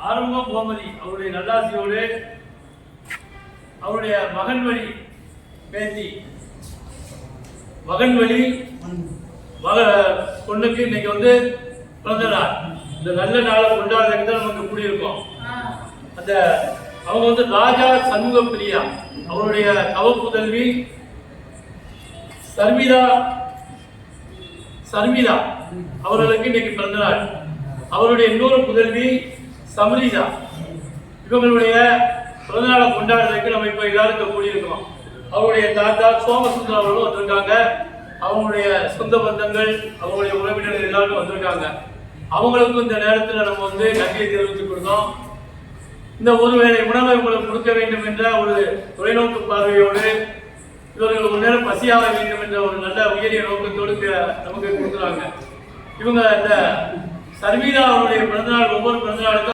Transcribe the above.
ஆறுமுகம் கோமதி அவருடைய நல்லாசியோடு அவருடைய மகன் வழி பேத்தி மகன் வழி பொண்ணுக்கு இன்னைக்கு பிறந்த நாள். இந்த நல்ல நாளை கொண்டாடுறதுக்கு தான் நமக்கு கூடியிருக்கோம். அந்த அவங்க ராஜா சண்முக பிரியா அவருடைய தவப்புதல்வி சர்மிதா அவர்களுக்கு இன்னைக்கு பிறந்த நாள். அவருடைய இன்னொரு புதல்வி சமரிதா. இவங்களுடைய பிறந்தநாளை கொண்டாடுறதுக்கு நம்ம இப்ப எல்லாரும் கூடியிருக்கிறோம். அவருடைய தாத்தா சோமசுந்தரம் அவர்களும் வந்திருக்காங்க. அவங்களுடைய சொந்த பந்தங்கள் அவங்களுடைய உறவினர்கள் எல்லாரும் வந்திருக்காங்க. அவங்களுக்கும் இந்த நேரத்தில் நம்ம நன்றியை தெரிவித்துக் கொடுத்தோம். இந்த ஒருவேளை உணவை உங்களுக்கு கொடுக்க வேண்டும் என்ற ஒரு தொலைநோக்கு பார்வையோடு இவர்கள் ஒரு நேரம் பசியாக வேண்டும் என்ற ஒரு நல்ல உயரிய நோக்கத்தோடு நமக்கு கொடுக்குறாங்க. இவங்க இந்த சர்வீதா அவருடைய பிறந்தநாள் ஒவ்வொரு பிறந்தநாளுக்கும்